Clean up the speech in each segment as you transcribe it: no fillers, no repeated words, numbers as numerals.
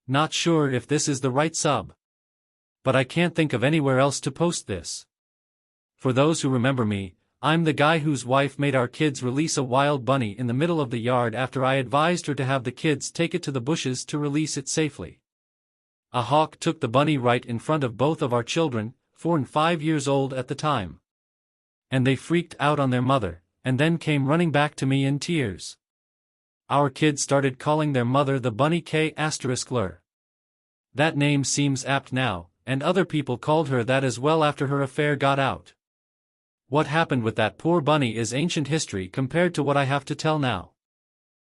Not sure if this is the right sub. But I can't think of anywhere else to post this. For those who remember me, I'm the guy whose wife made our kids release a wild bunny in the middle of the yard after I advised her to have the kids take it to the bushes to release it safely. A hawk took the bunny right in front of both of our children, 4 and 5 years old at the time. And they freaked out on their mother, and then came running back to me in tears. Our kids started calling their mother the bunny K***ler. That name seems apt now, and other people called her that as well after her affair got out. What happened with that poor bunny is ancient history compared to what I have to tell now.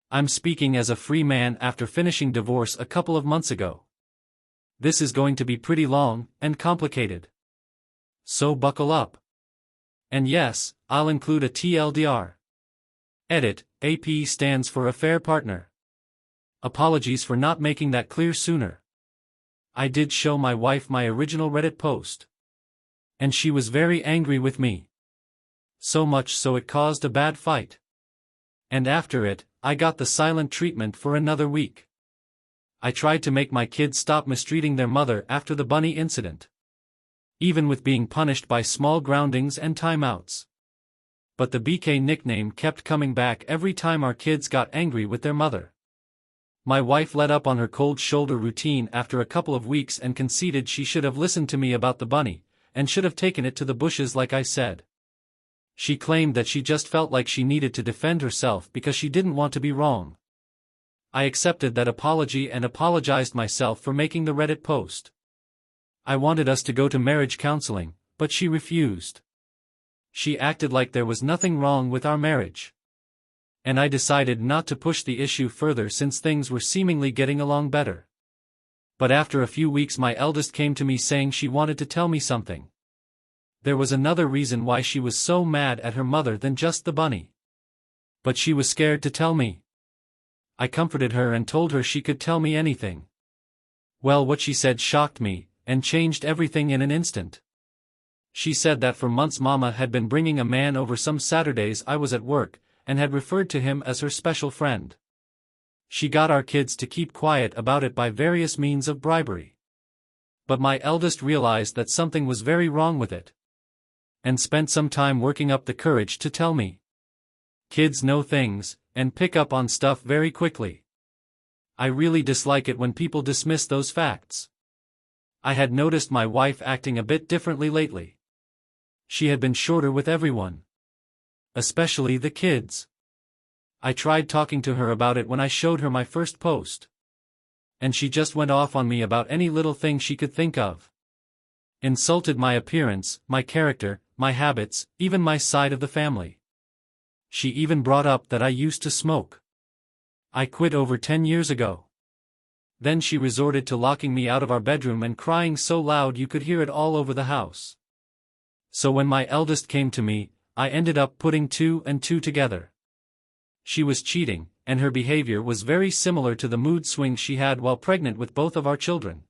I'm speaking as a free man after finishing divorce a couple of months ago. This is going to be pretty long and complicated. So buckle up. And yes, I'll include a TLDR. Edit, AP stands for affair partner. Apologies for not making that clear sooner. I did show my wife my original Reddit post. And she was very angry with me. So much so it caused a bad fight. And after it, I got the silent treatment for another week. I tried to make my kids stop mistreating their mother after the bunny incident. Even with being punished by small groundings and timeouts. But the BK nickname kept coming back every time our kids got angry with their mother. My wife let up on her cold shoulder routine after a couple of weeks and conceded she should have listened to me about the bunny, and should have taken it to the bushes like I said. She claimed that she just felt like she needed to defend herself because she didn't want to be wrong. I accepted that apology and apologized myself for making the Reddit post. I wanted us to go to marriage counseling, but she refused. She acted like there was nothing wrong with our marriage. And I decided not to push the issue further since things were seemingly getting along better. But after a few weeks my eldest came to me saying she wanted to tell me something. There was another reason why she was so mad at her mother than just the bunny. But she was scared to tell me. I comforted her and told her she could tell me anything. Well, what she said shocked me, and changed everything in an instant. She said that for months Mama had been bringing a man over some Saturdays I was at work, and had referred to him as her special friend. She got our kids to keep quiet about it by various means of bribery. But my eldest realized that something was very wrong with it. And spent some time working up the courage to tell me. Kids know things, and pick up on stuff very quickly. I really dislike it when people dismiss those facts. I had noticed my wife acting a bit differently lately. She had been shorter with everyone. Especially the kids. I tried talking to her about it when I showed her my first post. And she just went off on me about any little thing she could think of. Insulted my appearance, my character, my habits, even my side of the family. She even brought up that I used to smoke. I quit over 10 years ago. Then she resorted to locking me out of our bedroom and crying so loud you could hear it all over the house. So when my eldest came to me, I ended up putting 2 and 2 together. She was cheating, and her behavior was very similar to the mood swings she had while pregnant with both of our children.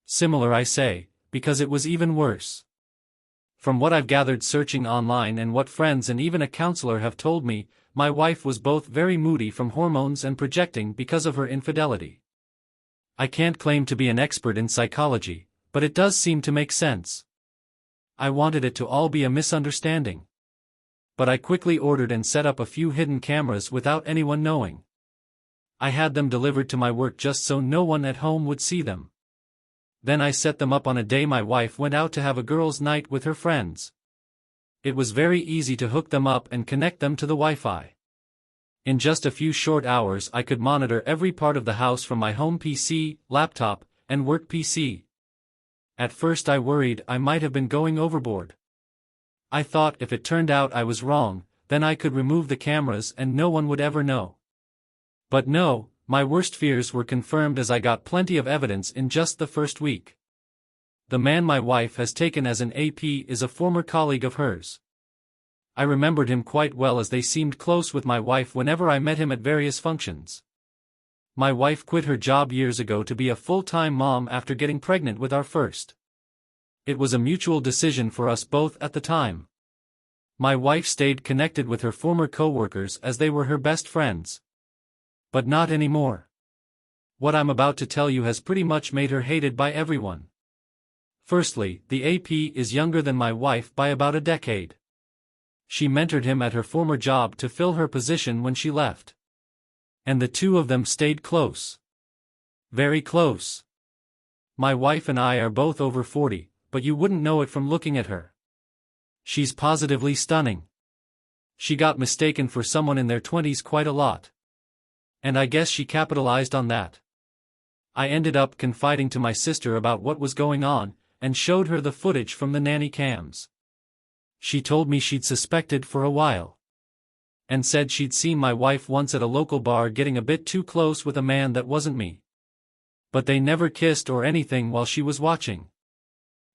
Similar, I say, because it was even worse. From what I've gathered searching online and what friends and even a counselor have told me, my wife was both very moody from hormones and projecting because of her infidelity. I can't claim to be an expert in psychology, but it does seem to make sense. I wanted it to all be a misunderstanding. But I quickly ordered and set up a few hidden cameras without anyone knowing. I had them delivered to my work just so no one at home would see them. Then I set them up on a day my wife went out to have a girls' night with her friends. It was very easy to hook them up and connect them to the Wi-Fi. In just a few short hours I could monitor every part of the house from my home PC, laptop, and work PC. At first I worried I might have been going overboard. I thought if it turned out I was wrong, then I could remove the cameras and no one would ever know. But no, my worst fears were confirmed as I got plenty of evidence in just the first week. The man my wife has taken as an AP is a former colleague of hers. I remembered him quite well as they seemed close with my wife whenever I met him at various functions. My wife quit her job years ago to be a full-time mom after getting pregnant with our first. It was a mutual decision for us both at the time. My wife stayed connected with her former co-workers as they were her best friends. But not anymore. What I'm about to tell you has pretty much made her hated by everyone. Firstly, the AP is younger than my wife by about a decade. She mentored him at her former job to fill her position when she left. And the two of them stayed close. Very close. My wife and I are both over 40, but you wouldn't know it from looking at her. She's positively stunning. She got mistaken for someone in their 20s quite a lot. And I guess she capitalized on that. I ended up confiding to my sister about what was going on, and showed her the footage from the nanny cams. She told me she'd suspected for a while. And said she'd seen my wife once at a local bar getting a bit too close with a man that wasn't me. But they never kissed or anything while she was watching.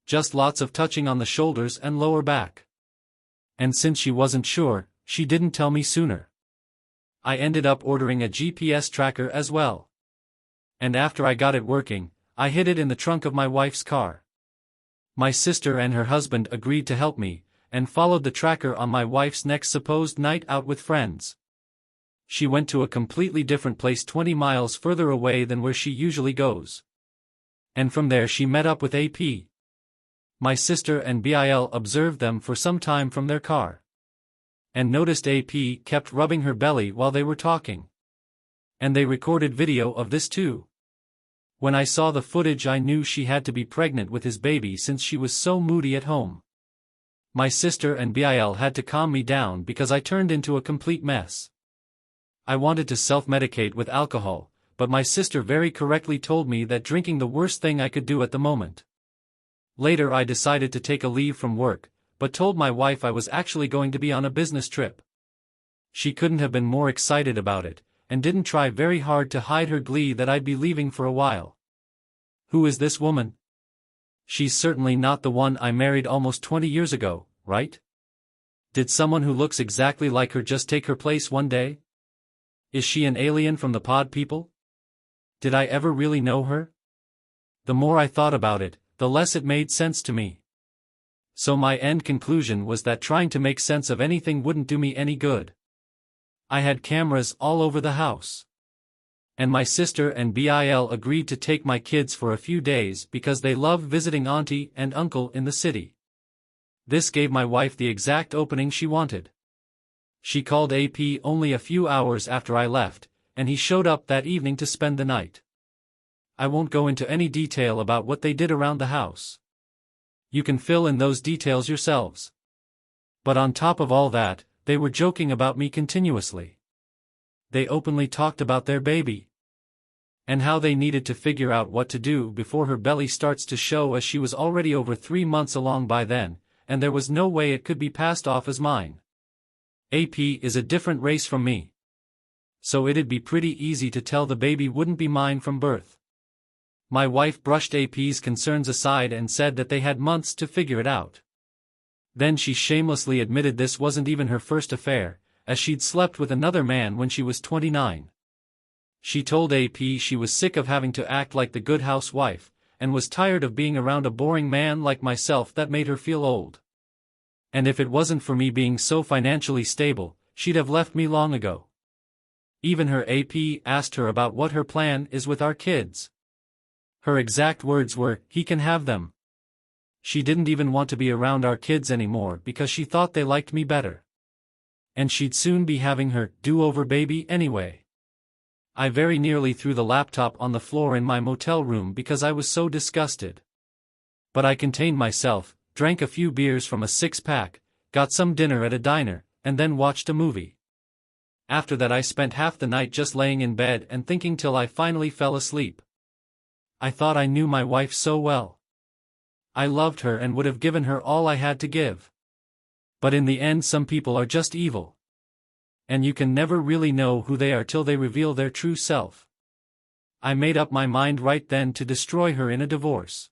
Just lots of touching on the shoulders and lower back. And since she wasn't sure, she didn't tell me sooner. I ended up ordering a GPS tracker as well. And after I got it working, I hid it in the trunk of my wife's car. My sister and her husband agreed to help me, and followed the tracker on my wife's next supposed night out with friends. She went to a completely different place 20 miles further away than where she usually goes. And from there she met up with AP. My sister and Bill observed them for some time from their car. And noticed AP kept rubbing her belly while they were talking. And they recorded video of this too. When I saw the footage I knew she had to be pregnant with his baby since she was so moody at home. My sister and Bill had to calm me down because I turned into a complete mess. I wanted to self-medicate with alcohol, but my sister very correctly told me that drinking the worst thing I could do at the moment. Later I decided to take a leave from work, but told my wife I was actually going to be on a business trip. She couldn't have been more excited about it, and didn't try very hard to hide her glee that I'd be leaving for a while. Who is this woman? She's certainly not the one I married almost 20 years ago, right? Did someone who looks exactly like her just take her place one day? Is she an alien from the pod people? Did I ever really know her? The more I thought about it, the less it made sense to me. So my end conclusion was that trying to make sense of anything wouldn't do me any good. I had cameras all over the house. And my sister and Bill agreed to take my kids for a few days because they love visiting auntie and uncle in the city. This gave my wife the exact opening she wanted. She called AP only a few hours after I left, and he showed up that evening to spend the night. I won't go into any detail about what they did around the house. You can fill in those details yourselves. But on top of all that, they were joking about me continuously. They openly talked about their baby. And how they needed to figure out what to do before her belly starts to show, as she was already over 3 months along by then, and there was no way it could be passed off as mine. AP is a different race from me. So it'd be pretty easy to tell the baby wouldn't be mine from birth. My wife brushed AP's concerns aside and said that they had months to figure it out. Then she shamelessly admitted this wasn't even her first affair, as she'd slept with another man when she was 29. She told AP she was sick of having to act like the good housewife, and was tired of being around a boring man like myself that made her feel old. And if it wasn't for me being so financially stable, she'd have left me long ago. Even her AP asked her about what her plan is with our kids. Her exact words were, "He can have them." She didn't even want to be around our kids anymore because she thought they liked me better. And she'd soon be having her do-over baby anyway. I very nearly threw the laptop on the floor in my motel room because I was so disgusted. But I contained myself, drank a few beers from a 6-pack, got some dinner at a diner, and then watched a movie. After that I spent half the night just laying in bed and thinking till I finally fell asleep. I thought I knew my wife so well. I loved her and would have given her all I had to give. But in the end some people are just evil. And you can never really know who they are till they reveal their true self. I made up my mind right then to destroy her in a divorce.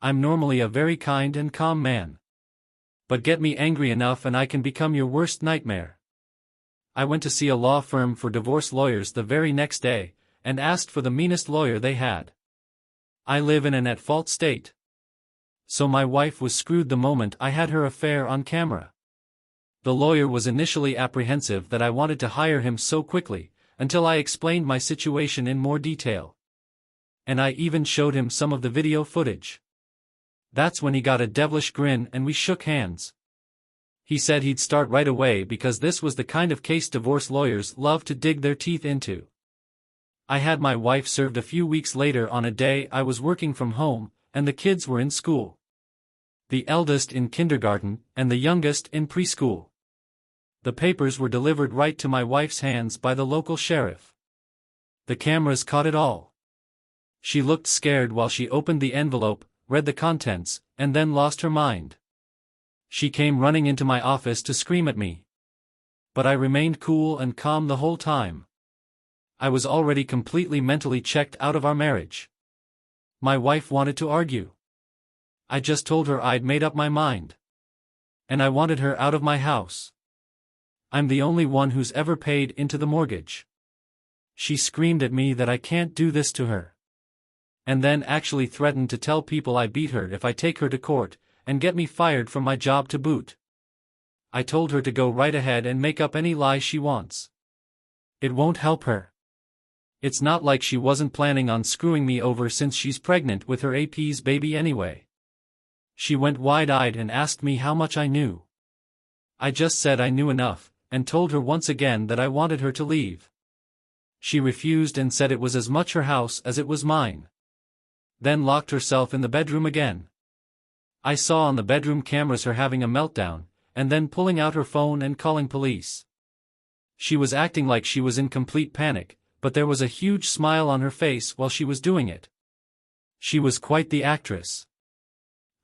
I'm normally a very kind and calm man. But get me angry enough and I can become your worst nightmare. I went to see a law firm for divorce lawyers the very next day, and asked for the meanest lawyer they had. I live in an at-fault state. So my wife was screwed the moment I had her affair on camera. The lawyer was initially apprehensive that I wanted to hire him so quickly, until I explained my situation in more detail. And I even showed him some of the video footage. That's when he got a devilish grin and we shook hands. He said he'd start right away because this was the kind of case divorce lawyers love to dig their teeth into. I had my wife served a few weeks later on a day I was working from home, and the kids were in school. The eldest in kindergarten, and the youngest in preschool. The papers were delivered right to my wife's hands by the local sheriff. The cameras caught it all. She looked scared while she opened the envelope, read the contents, and then lost her mind. She came running into my office to scream at me. But I remained cool and calm the whole time. I was already completely mentally checked out of our marriage. My wife wanted to argue. I just told her I'd made up my mind. And I wanted her out of my house. I'm the only one who's ever paid into the mortgage. She screamed at me that I can't do this to her. And then actually threatened to tell people I beat her if I take her to court, and get me fired from my job to boot. I told her to go right ahead and make up any lie she wants. It won't help her. It's not like she wasn't planning on screwing me over since she's pregnant with her AP's baby anyway. She went wide-eyed and asked me how much I knew. I just said I knew enough, and told her once again that I wanted her to leave. She refused and said it was as much her house as it was mine. Then locked herself in the bedroom again. I saw on the bedroom cameras her having a meltdown, and then pulling out her phone and calling police. She was acting like she was in complete panic, but there was a huge smile on her face while she was doing it. She was quite the actress.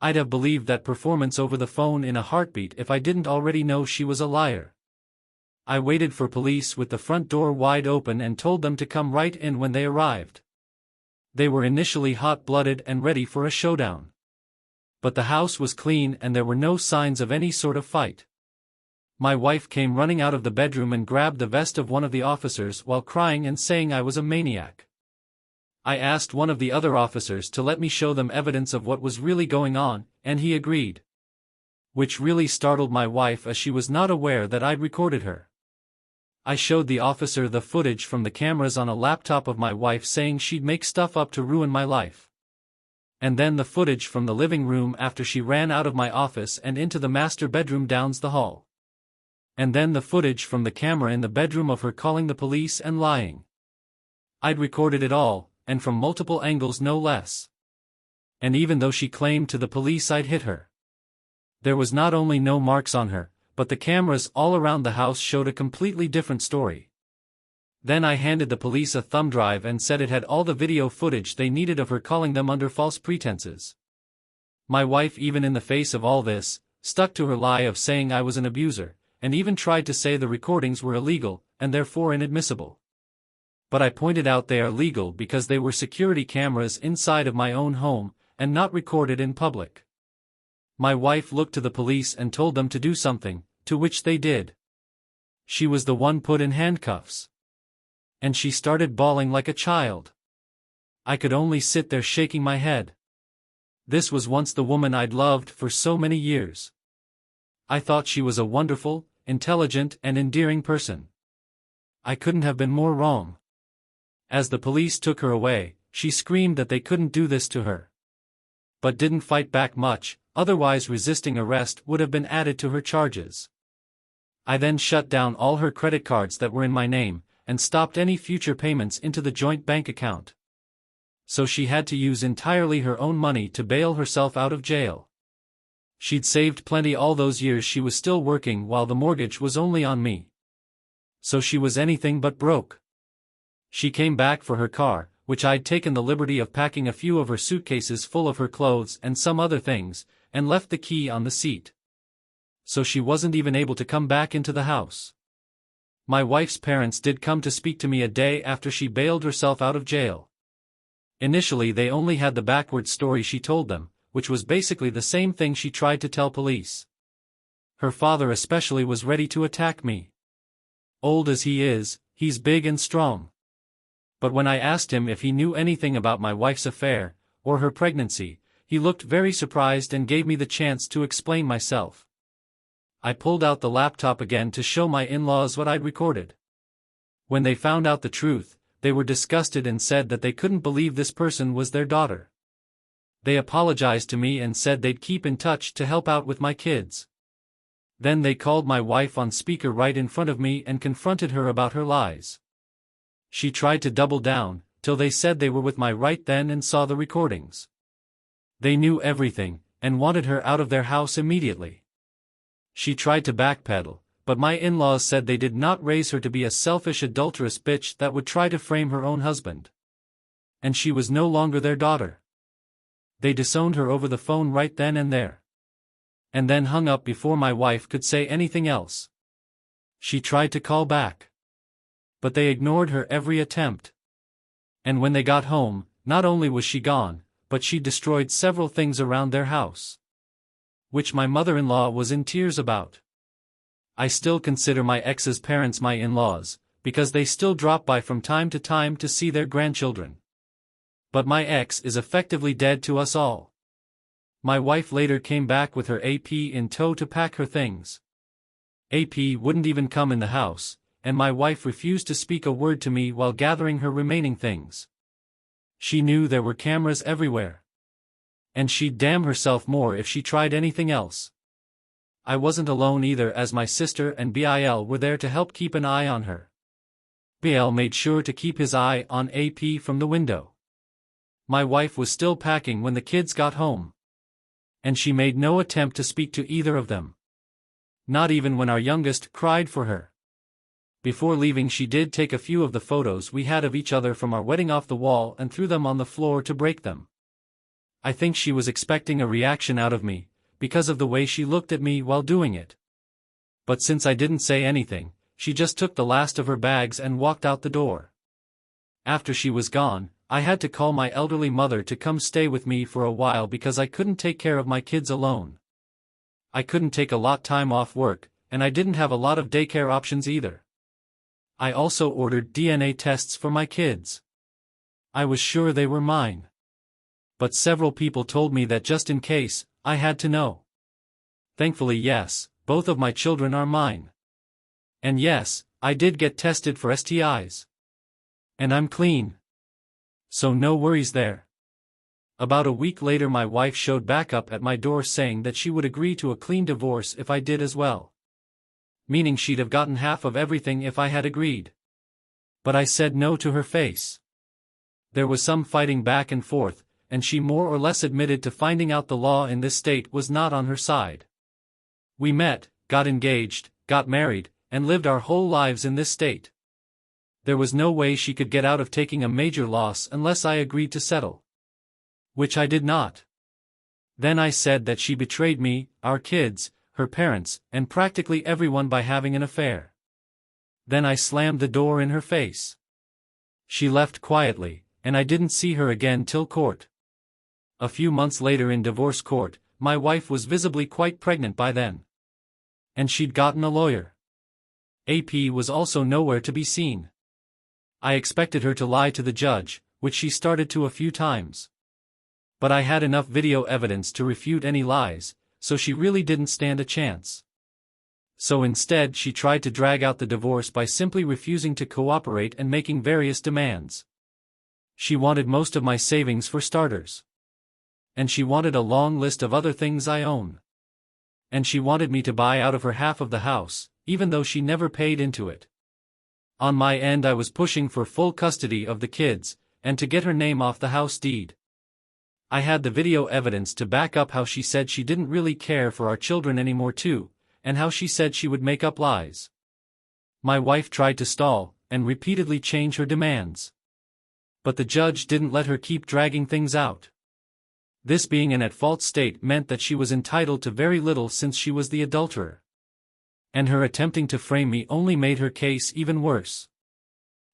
I'd have believed that performance over the phone in a heartbeat if I didn't already know she was a liar. I waited for police with the front door wide open and told them to come right in when they arrived. They were initially hot-blooded and ready for a showdown. But the house was clean and there were no signs of any sort of fight. My wife came running out of the bedroom and grabbed the vest of one of the officers while crying and saying I was a maniac. I asked one of the other officers to let me show them evidence of what was really going on, and he agreed. Which really startled my wife as she was not aware that I'd recorded her. I showed the officer the footage from the cameras on a laptop of my wife saying she'd make stuff up to ruin my life. And then the footage from the living room after she ran out of my office and into the master bedroom down the hall. And then the footage from the camera in the bedroom of her calling the police and lying. I'd recorded it all, and from multiple angles no less. And even though she claimed to the police I'd hit her, there was not only no marks on her, but the cameras all around the house showed a completely different story. Then I handed the police a thumb drive and said it had all the video footage they needed of her calling them under false pretenses. My wife, even in the face of all this, stuck to her lie of saying I was an abuser, and even tried to say the recordings were illegal, and therefore inadmissible. But I pointed out they are legal because they were security cameras inside of my own home, and not recorded in public. My wife looked to the police and told them to do something, to which they did. She was the one put in handcuffs. And she started bawling like a child. I could only sit there shaking my head. This was once the woman I'd loved for so many years. I thought she was a wonderful, intelligent and endearing person. I couldn't have been more wrong. As the police took her away, she screamed that they couldn't do this to her. But didn't fight back much, otherwise resisting arrest would have been added to her charges. I then shut down all her credit cards that were in my name, and stopped any future payments into the joint bank account. So she had to use entirely her own money to bail herself out of jail. She'd saved plenty all those years she was still working while the mortgage was only on me. So she was anything but broke. She came back for her car, which I'd taken the liberty of packing a few of her suitcases full of her clothes and some other things, and left the key on the seat. So she wasn't even able to come back into the house. My wife's parents did come to speak to me a day after she bailed herself out of jail. Initially they only had the backward story she told them, which was basically the same thing she tried to tell police. Her father especially was ready to attack me. Old as he is, he's big and strong. But when I asked him if he knew anything about my wife's affair, or her pregnancy, he looked very surprised and gave me the chance to explain myself. I pulled out the laptop again to show my in-laws what I'd recorded. When they found out the truth, they were disgusted and said that they couldn't believe this person was their daughter. They apologized to me and said they'd keep in touch to help out with my kids. Then they called my wife on speaker right in front of me and confronted her about her lies. She tried to double down, till they said they were with my right then and saw the recordings. They knew everything, and wanted her out of their house immediately. She tried to backpedal, but my in-laws said they did not raise her to be a selfish adulterous bitch that would try to frame her own husband. And she was no longer their daughter. They disowned her over the phone right then and there. And then hung up before my wife could say anything else. She tried to call back. But they ignored her every attempt. And when they got home, not only was she gone, but she destroyed several things around their house. Which my mother-in-law was in tears about. I still consider my ex's parents my in-laws, because they still drop by from time to see their grandchildren. But my ex is effectively dead to us all. My wife later came back with her AP in tow to pack her things. AP wouldn't even come in the house, and my wife refused to speak a word to me while gathering her remaining things. She knew there were cameras everywhere. And she'd damn herself more if she tried anything else. I wasn't alone either, as my sister and Bil were there to help keep an eye on her. Bil made sure to keep his eye on AP from the window. My wife was still packing when the kids got home. And she made no attempt to speak to either of them. Not even when our youngest cried for her. Before leaving, she did take a few of the photos we had of each other from our wedding off the wall and threw them on the floor to break them. I think she was expecting a reaction out of me, because of the way she looked at me while doing it. But since I didn't say anything, she just took the last of her bags and walked out the door. After she was gone, I had to call my elderly mother to come stay with me for a while because I couldn't take care of my kids alone. I couldn't take a lot time off work, and I didn't have a lot of daycare options either. I also ordered DNA tests for my kids. I was sure they were mine. But several people told me that just in case, I had to know. Thankfully, yes, both of my children are mine. And yes, I did get tested for STIs. And I'm clean. So no worries there. About a week later, my wife showed back up at my door saying that she would agree to a clean divorce if I did as well. Meaning she'd have gotten half of everything if I had agreed. But I said no to her face. There was some fighting back and forth, and she more or less admitted to finding out the law in this state was not on her side. We met, got engaged, got married, and lived our whole lives in this state. There was no way she could get out of taking a major loss unless I agreed to settle. Which I did not. Then I said that she betrayed me, our kids, her parents, and practically everyone by having an affair. Then I slammed the door in her face. She left quietly, and I didn't see her again till court. A few months later in divorce court, my wife was visibly quite pregnant by then. And she'd gotten a lawyer. AP was also nowhere to be seen. I expected her to lie to the judge, which she started to a few times. But I had enough video evidence to refute any lies, so she really didn't stand a chance. So instead, she tried to drag out the divorce by simply refusing to cooperate and making various demands. She wanted most of my savings for starters. And she wanted a long list of other things I own. And she wanted me to buy out of her half of the house, even though she never paid into it. On my end, I was pushing for full custody of the kids, and to get her name off the house deed. I had the video evidence to back up how she said she didn't really care for our children anymore too, and how she said she would make up lies. My wife tried to stall, and repeatedly change her demands. But the judge didn't let her keep dragging things out. This being an at-fault state meant that she was entitled to very little since she was the adulterer. And her attempting to frame me only made her case even worse.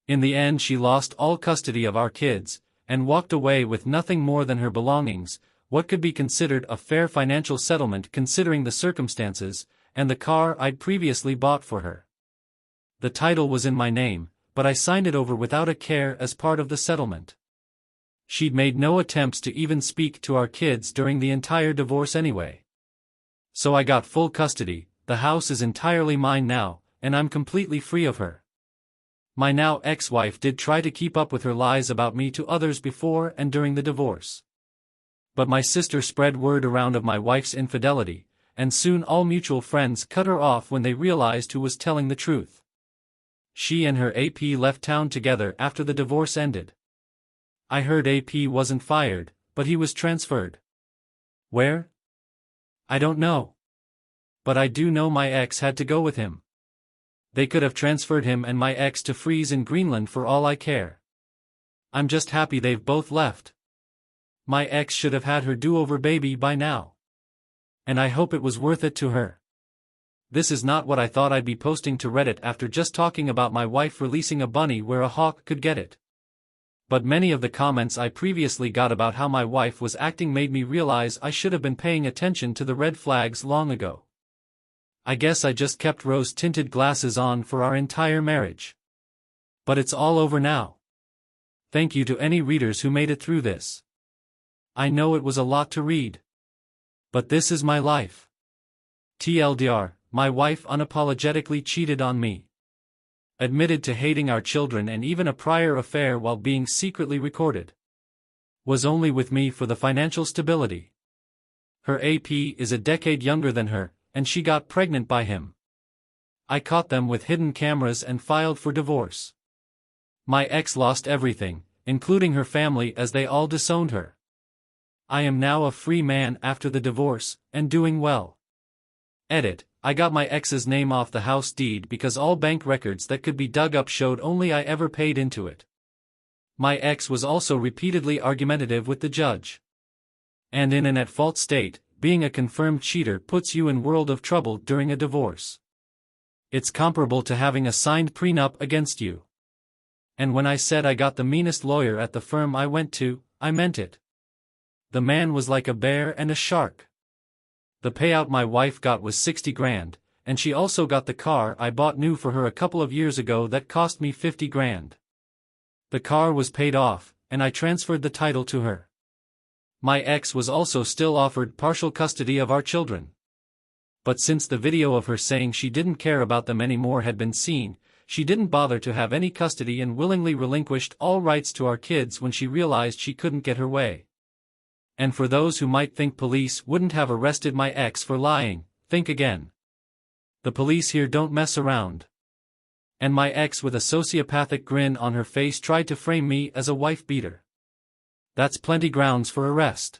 In the end, she lost all custody of our kids, and walked away with nothing more than her belongings, what could be considered a fair financial settlement considering the circumstances, and the car I'd previously bought for her. The title was in my name, but I signed it over without a care as part of the settlement. She'd made no attempts to even speak to our kids during the entire divorce anyway. So I got full custody. The house is entirely mine now, and I'm completely free of her. My now ex-wife did try to keep up with her lies about me to others before and during the divorce. But my sister spread word around of my wife's infidelity, and soon all mutual friends cut her off when they realized who was telling the truth. She and her AP left town together after the divorce ended. I heard AP wasn't fired, but he was transferred. Where? I don't know. But I do know my ex had to go with him. They could have transferred him and my ex to freeze in Greenland for all I care. I'm just happy they've both left. My ex should have had her do-over baby by now. And I hope it was worth it to her. This is not what I thought I'd be posting to Reddit after just talking about my wife releasing a bunny where a hawk could get it. But many of the comments I previously got about how my wife was acting made me realize I should have been paying attention to the red flags long ago. I guess I just kept rose-tinted glasses on for our entire marriage. But it's all over now. Thank you to any readers who made it through this. I know it was a lot to read. But this is my life. TLDR, my wife unapologetically cheated on me. Admitted to hating our children and even a prior affair while being secretly recorded. Was only with me for the financial stability. Her AP is a decade younger than her, and she got pregnant by him. I caught them with hidden cameras and filed for divorce. My ex lost everything, including her family, as they all disowned her. I am now a free man after the divorce, and doing well. Edit, I got my ex's name off the house deed because all bank records that could be dug up showed only I ever paid into it. My ex was also repeatedly argumentative with the judge. And in an at-fault state, being a confirmed cheater puts you in world of trouble during a divorce. It's comparable to having a signed prenup against you. And when I said I got the meanest lawyer at the firm I went to, I meant it. The man was like a bear and a shark. The payout my wife got was 60 grand, and she also got the car I bought new for her a couple of years ago that cost me 50 grand. The car was paid off, and I transferred the title to her. My ex was also still offered partial custody of our children. But since the video of her saying she didn't care about them anymore had been seen, she didn't bother to have any custody and willingly relinquished all rights to our kids when she realized she couldn't get her way. And for those who might think police wouldn't have arrested my ex for lying, think again. The police here don't mess around. And my ex with a sociopathic grin on her face tried to frame me as a wife beater. That's plenty grounds for arrest.